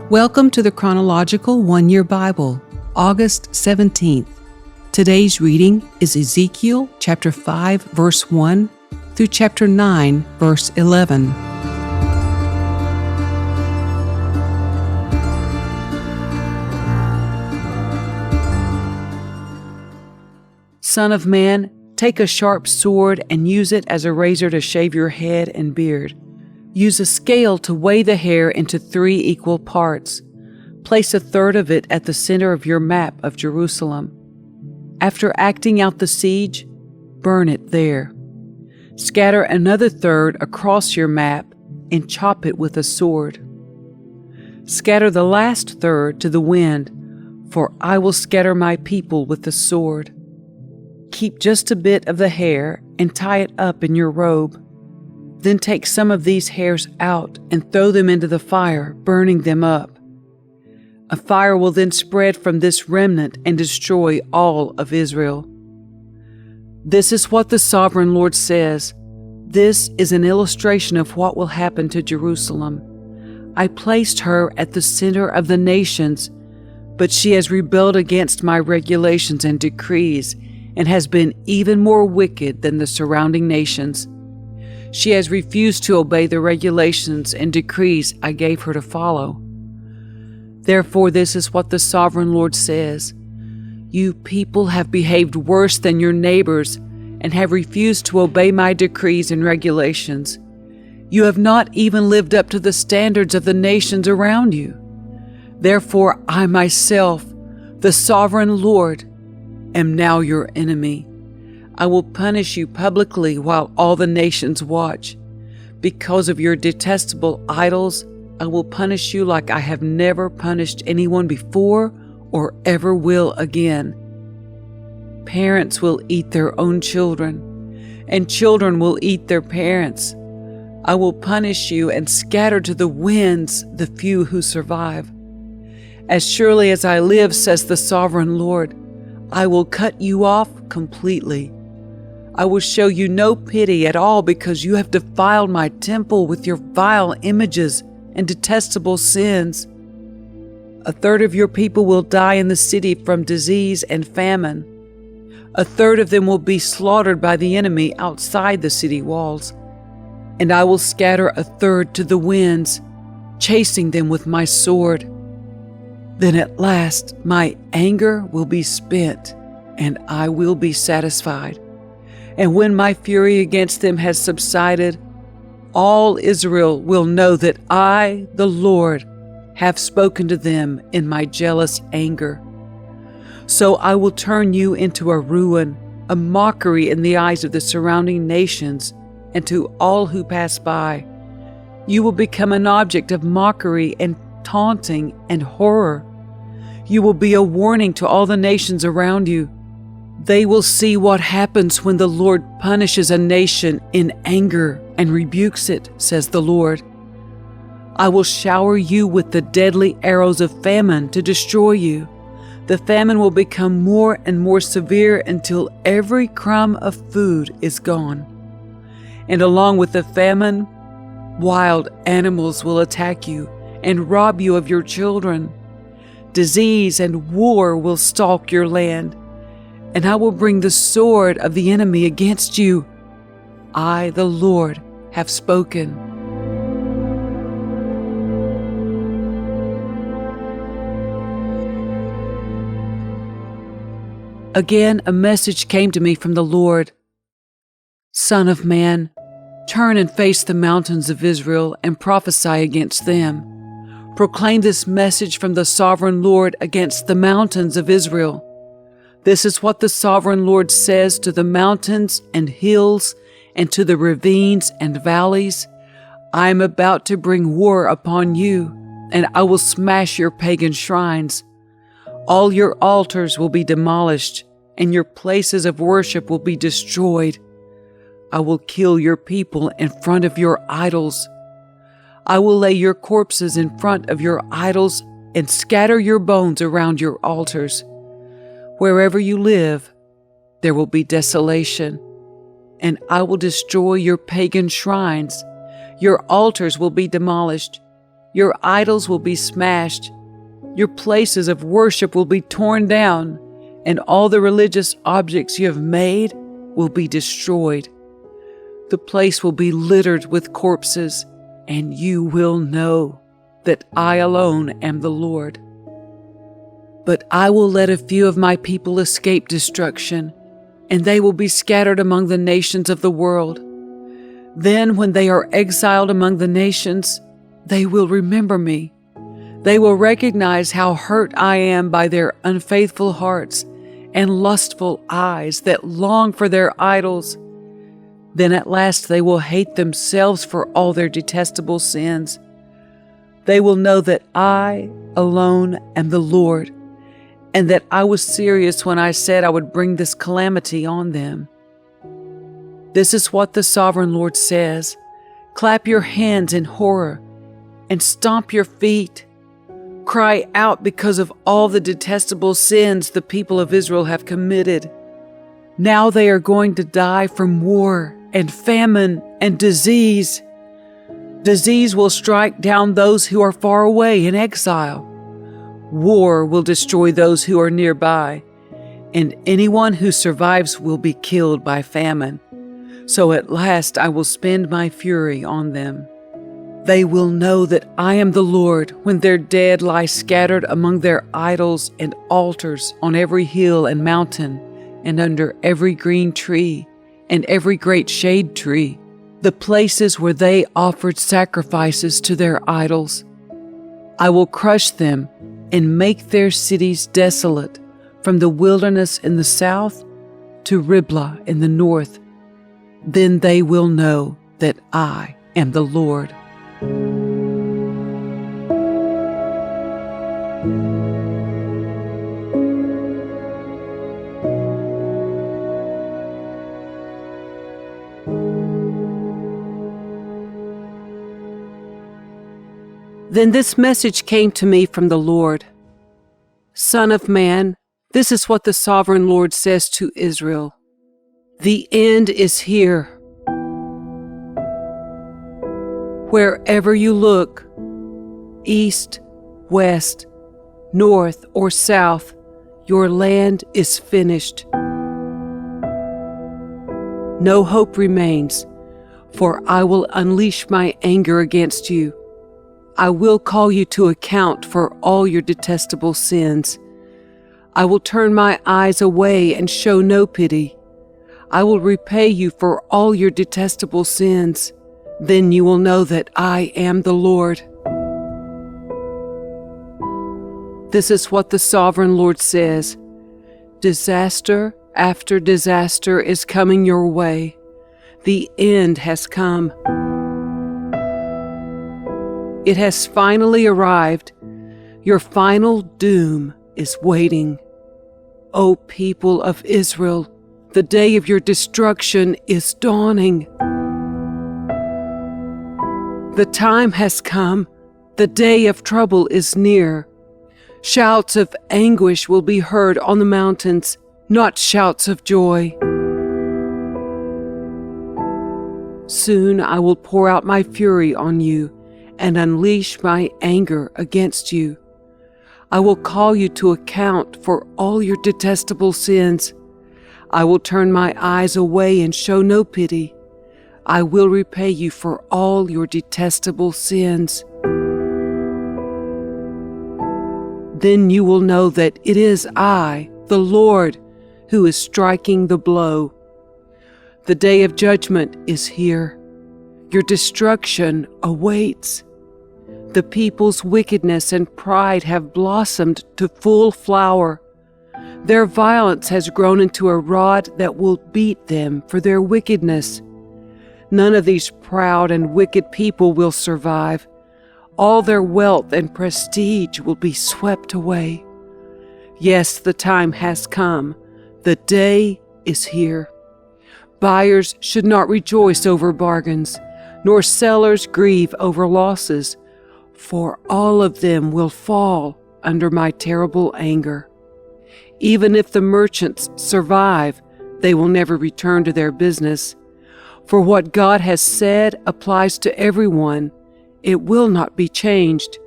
Welcome to the Chronological One-Year Bible, August 17th. Today's reading is Ezekiel chapter 5, verse 1 through chapter 9, verse 11. Son of man, take a sharp sword and use it as a razor to shave your head and beard. Use a scale to weigh the hair into 3 equal parts. Place a third of it at the center of your map of Jerusalem. After acting out the siege, burn it there. Scatter another third across your map and chop it with a sword. Scatter the last third to the wind, for I will scatter my people with the sword. Keep just a bit of the hair and tie it up in your robe. Then take some of these hairs out and throw them into the fire, burning them up. A fire will then spread from this remnant and destroy all of Israel. This is what the Sovereign Lord says. This is an illustration of what will happen to Jerusalem. I placed her at the center of the nations, but she has rebelled against my regulations and decrees and has been even more wicked than the surrounding nations. She has refused to obey the regulations and decrees I gave her to follow. Therefore, this is what the Sovereign Lord says. You people have behaved worse than your neighbors and have refused to obey my decrees and regulations. You have not even lived up to the standards of the nations around you. Therefore, I myself, the Sovereign Lord, am now your enemy. I will punish you publicly while all the nations watch. Because of your detestable idols, I will punish you like I have never punished anyone before or ever will again. Parents will eat their own children, and children will eat their parents. I will punish you and scatter to the winds the few who survive. As surely as I live, says the Sovereign Lord, I will cut you off completely. I will show you no pity at all because you have defiled my temple with your vile images and detestable sins. A third of your people will die in the city from disease and famine. A third of them will be slaughtered by the enemy outside the city walls. And I will scatter a third to the winds, chasing them with my sword. Then at last my anger will be spent, and I will be satisfied. And when my fury against them has subsided, all Israel will know that I, the Lord, have spoken to them in my jealous anger. So I will turn you into a ruin, a mockery in the eyes of the surrounding nations and to all who pass by. You will become an object of mockery and taunting and horror. You will be a warning to all the nations around you. They will see what happens when the Lord punishes a nation in anger and rebukes it, says the Lord. I will shower you with the deadly arrows of famine to destroy you. The famine will become more and more severe until every crumb of food is gone. And along with the famine, wild animals will attack you and rob you of your children. Disease and war will stalk your land. And I will bring the sword of the enemy against you. I, the Lord, have spoken. Again, a message came to me from the Lord. Son of man, turn and face the mountains of Israel and prophesy against them. Proclaim this message from the Sovereign Lord against the mountains of Israel. This is what the Sovereign Lord says to the mountains and hills and to the ravines and valleys. I am about to bring war upon you, and I will smash your pagan shrines. All your altars will be demolished, and your places of worship will be destroyed. I will kill your people in front of your idols. I will lay your corpses in front of your idols and scatter your bones around your altars. Wherever you live, there will be desolation, and I will destroy your pagan shrines. Your altars will be demolished. Your idols will be smashed. Your places of worship will be torn down, and all the religious objects you have made will be destroyed. The place will be littered with corpses, and you will know that I alone am the Lord. But I will let a few of my people escape destruction, and they will be scattered among the nations of the world. Then, when they are exiled among the nations, they will remember me. They will recognize how hurt I am by their unfaithful hearts and lustful eyes that long for their idols. Then at last they will hate themselves for all their detestable sins. They will know that I alone am the Lord, and that I was serious when I said I would bring this calamity on them. This is what the Sovereign Lord says. Clap your hands in horror and stomp your feet. Cry out because of all the detestable sins the people of Israel have committed. Now they are going to die from war and famine and disease. Disease will strike down those who are far away in exile. War will destroy those who are nearby, and anyone who survives will be killed by famine. So at last I will spend my fury on them. They will know that I am the Lord when their dead lie scattered among their idols and altars on every hill and mountain, and under every green tree and every great shade tree, the places where they offered sacrifices to their idols. I will crush them and make their cities desolate, from the wilderness in the south to Riblah in the north. Then they will know that I am the Lord. Then this message came to me from the Lord. Son of man, this is what the Sovereign Lord says to Israel. The end is here. Wherever you look, east, west, north, or south, your land is finished. No hope remains, for I will unleash my anger against you. I will call you to account for all your detestable sins. I will turn my eyes away and show no pity. I will repay you for all your detestable sins. Then you will know that I am the Lord. This is what the Sovereign Lord says. Disaster after disaster is coming your way. The end has come. It has finally arrived. Your final doom is waiting. O people of Israel, the day of your destruction is dawning. The time has come. The day of trouble is near. Shouts of anguish will be heard on the mountains, not shouts of joy. Soon I will pour out my fury on you and unleash my anger against you. I will call you to account for all your detestable sins. I will turn my eyes away and show no pity. I will repay you for all your detestable sins. Then you will know that it is I, the Lord, who is striking the blow. The day of judgment is here. Your destruction awaits. The people's wickedness and pride have blossomed to full flower. Their violence has grown into a rod that will beat them for their wickedness. None of these proud and wicked people will survive. All their wealth and prestige will be swept away. Yes, the time has come. The day is here. Buyers should not rejoice over bargains, nor sellers grieve over losses, for all of them will fall under my terrible anger. Even if the merchants survive, they will never return to their business. For what God has said applies to everyone. It will not be changed.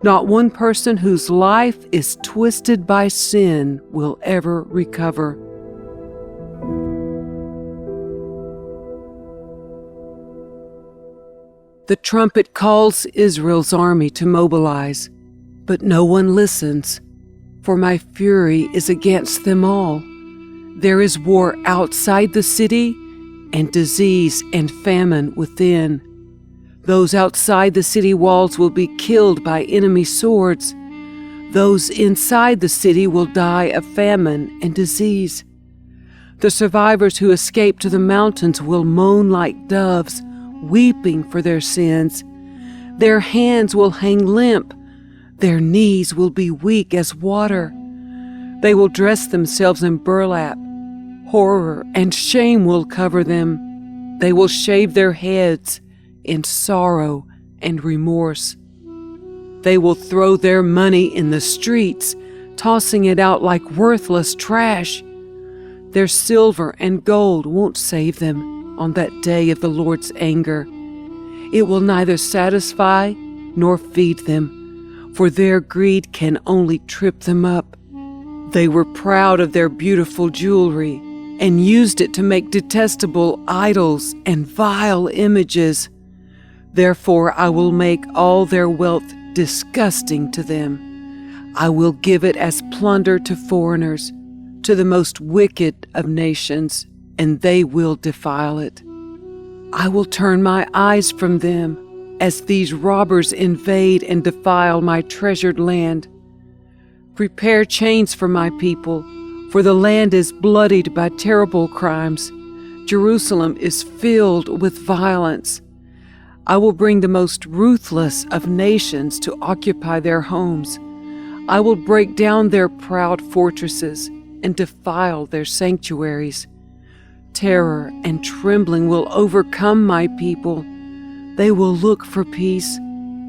Not one person whose life is twisted by sin will ever recover. The trumpet calls Israel's army to mobilize, but no one listens, for my fury is against them all. There is war outside the city, and disease and famine within. Those outside the city walls will be killed by enemy swords. Those inside the city will die of famine and disease. The survivors who escape to the mountains will moan like doves, weeping for their sins. Their hands will hang limp. Their knees will be weak as water. They will dress themselves in burlap. Horror and shame will cover them. They will shave their heads in sorrow and remorse. They will throw their money in the streets, tossing it out like worthless trash. Their silver and gold won't save them on that day of the Lord's anger. It will neither satisfy nor feed them, for their greed can only trip them up. They were proud of their beautiful jewelry and used it to make detestable idols and vile images. Therefore I will make all their wealth disgusting to them. I will give it as plunder to foreigners, to the most wicked of nations, and they will defile it. I will turn my eyes from them as these robbers invade and defile my treasured land. Prepare chains for my people, for the land is bloodied by terrible crimes. Jerusalem is filled with violence. I will bring the most ruthless of nations to occupy their homes. I will break down their proud fortresses and defile their sanctuaries. Terror and trembling will overcome my people. They will look for peace,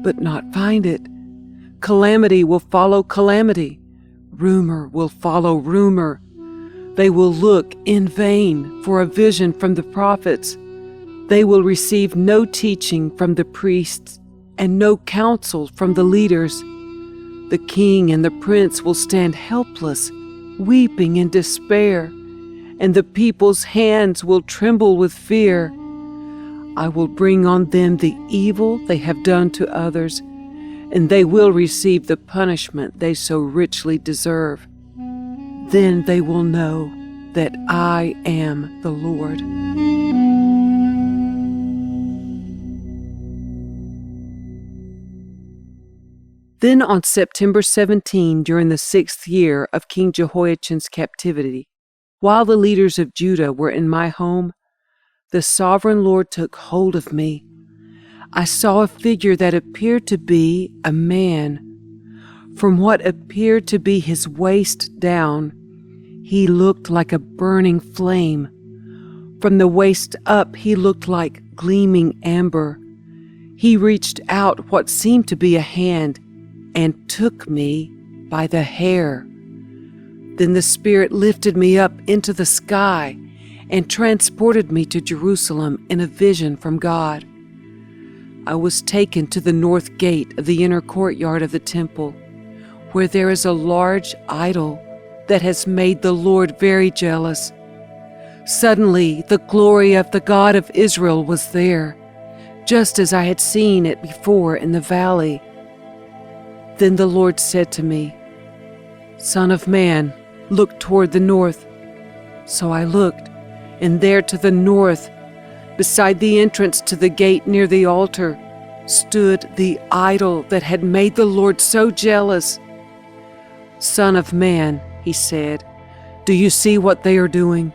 but not find it. Calamity will follow calamity. Rumor will follow rumor. They will look in vain for a vision from the prophets. They will receive no teaching from the priests and no counsel from the leaders. The king and the prince will stand helpless, weeping in despair, and the people's hands will tremble with fear. I will bring on them the evil they have done to others, and they will receive the punishment they so richly deserve. Then they will know that I am the Lord. Then on September 17, during the 6th year of King Jehoiachin's captivity, while the leaders of Judah were in my home, the sovereign Lord took hold of me. I saw a figure that appeared to be a man. From what appeared to be his waist down, he looked like a burning flame. From the waist up, he looked like gleaming amber. He reached out what seemed to be a hand and took me by the hair. Then the Spirit lifted me up into the sky and transported me to Jerusalem in a vision from God. I was taken to the north gate of the inner courtyard of the temple, where there is a large idol that has made the Lord very jealous. Suddenly, the glory of the God of Israel was there, just as I had seen it before in the valley. Then the Lord said to me, "Son of man, look toward the north." So I looked, and there to the north, beside the entrance to the gate near the altar, stood the idol that had made the Lord so jealous. "Son of man," he said, "do you see what they are doing?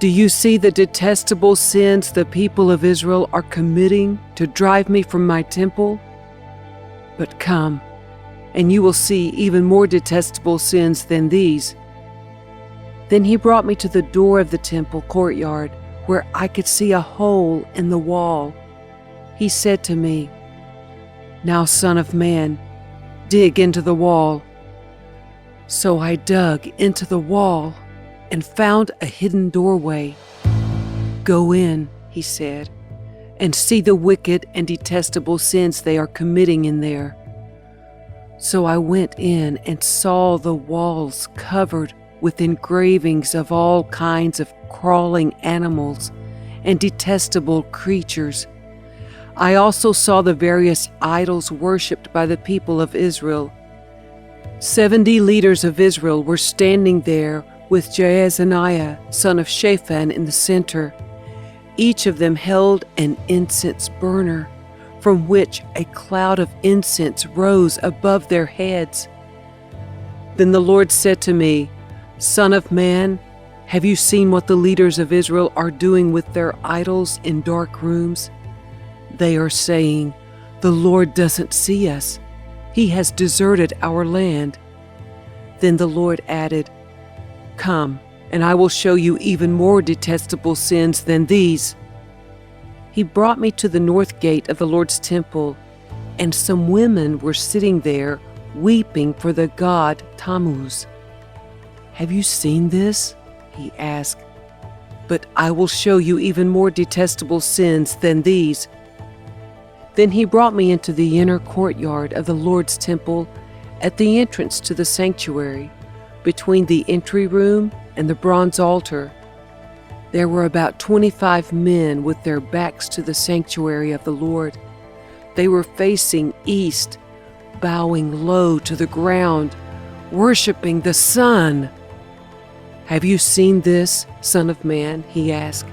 Do you see the detestable sins the people of Israel are committing to drive me from my temple? But come, and you will see even more detestable sins than these." Then he brought me to the door of the temple courtyard, where I could see a hole in the wall. He said to me, "Now, son of man, dig into the wall." So I dug into the wall and found a hidden doorway. "Go in," he said, and see the wicked and detestable sins they are committing in there. So I went in and saw the walls covered with engravings of all kinds of crawling animals and detestable creatures. I also saw the various idols worshipped by the people of Israel. 70 leaders of Israel were standing there with Jaazaniah, son of Shaphan, in the center. Each of them held an incense burner, from which a cloud of incense rose above their heads. Then the Lord said to me, "Son of man, have you seen what the leaders of Israel are doing with their idols in dark rooms? They are saying, 'The Lord doesn't see us. He has deserted our land.'" Then the Lord added, "Come, and I will show you even more detestable sins than these." He brought me to the north gate of the Lord's temple, and some women were sitting there, weeping for the god Tammuz. "Have you seen this?" he asked. "But I will show you even more detestable sins than these." Then he brought me into the inner courtyard of the Lord's temple at the entrance to the sanctuary, between the entry room and the bronze altar. There were about 25 men with their backs to the sanctuary of the Lord. They were facing east, bowing low to the ground, worshiping the sun. "Have you seen this, Son of Man?" he asked.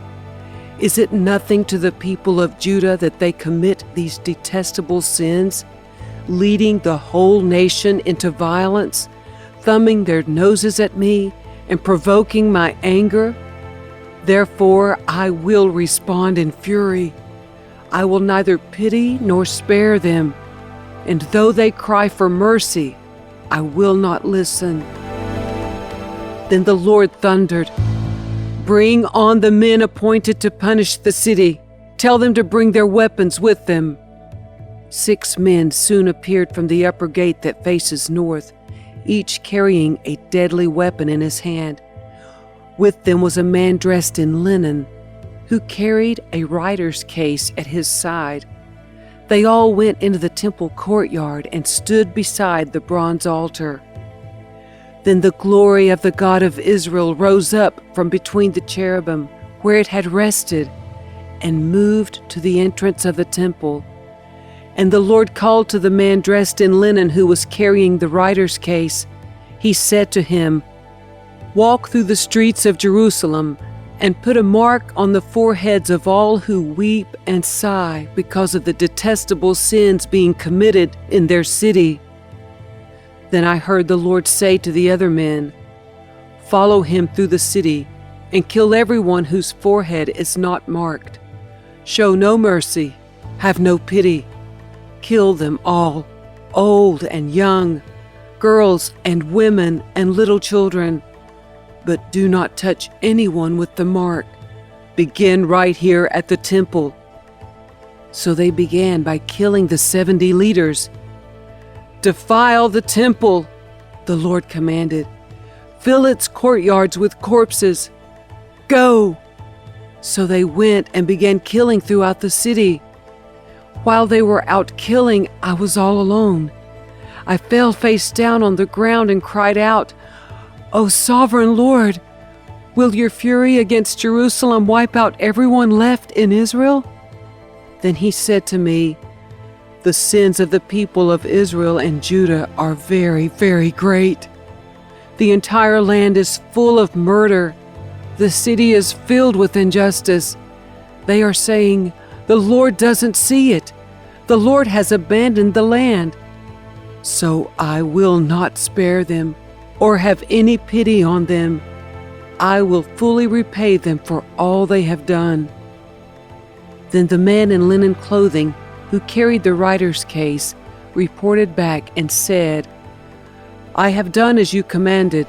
"Is it nothing to the people of Judah that they commit these detestable sins, leading the whole nation into violence, thumbing their noses at me, and provoking my anger? Therefore I will respond in fury. I will neither pity nor spare them, and though they cry for mercy, I will not listen." Then the Lord thundered, "Bring on the men appointed to punish the city. Tell them to bring their weapons with them." 6 men soon appeared from the upper gate that faces north, each carrying a deadly weapon in his hand. With them was a man dressed in linen, who carried a writer's case at his side. They all went into the temple courtyard and stood beside the bronze altar. Then the glory of the God of Israel rose up from between the cherubim where it had rested, and moved to the entrance of the temple. And the Lord called to the man dressed in linen who was carrying the writer's case. He said to him, "Walk through the streets of Jerusalem and put a mark on the foreheads of all who weep and sigh because of the detestable sins being committed in their city." Then I heard the Lord say to the other men, "Follow him through the city and kill everyone whose forehead is not marked. Show no mercy, have no pity. Kill them all, old and young, girls and women and little children. But do not touch anyone with the mark. Begin right here at the temple." So they began by killing the 70 leaders. "Defile the temple," the Lord commanded. "Fill its courtyards with corpses. Go!" So they went and began killing throughout the city. While they were out killing, I was all alone. I fell face down on the ground and cried out, "O sovereign Lord, will your fury against Jerusalem wipe out everyone left in Israel?" Then he said to me, "The sins of the people of Israel and Judah are very, very great. The entire land is full of murder. The city is filled with injustice. They are saying, 'The Lord doesn't see it. The Lord has abandoned the land.' So I will not spare them or have any pity on them. I will fully repay them for all they have done." Then the man in linen clothing who carried the writer's case reported back and said, "I have done as you commanded.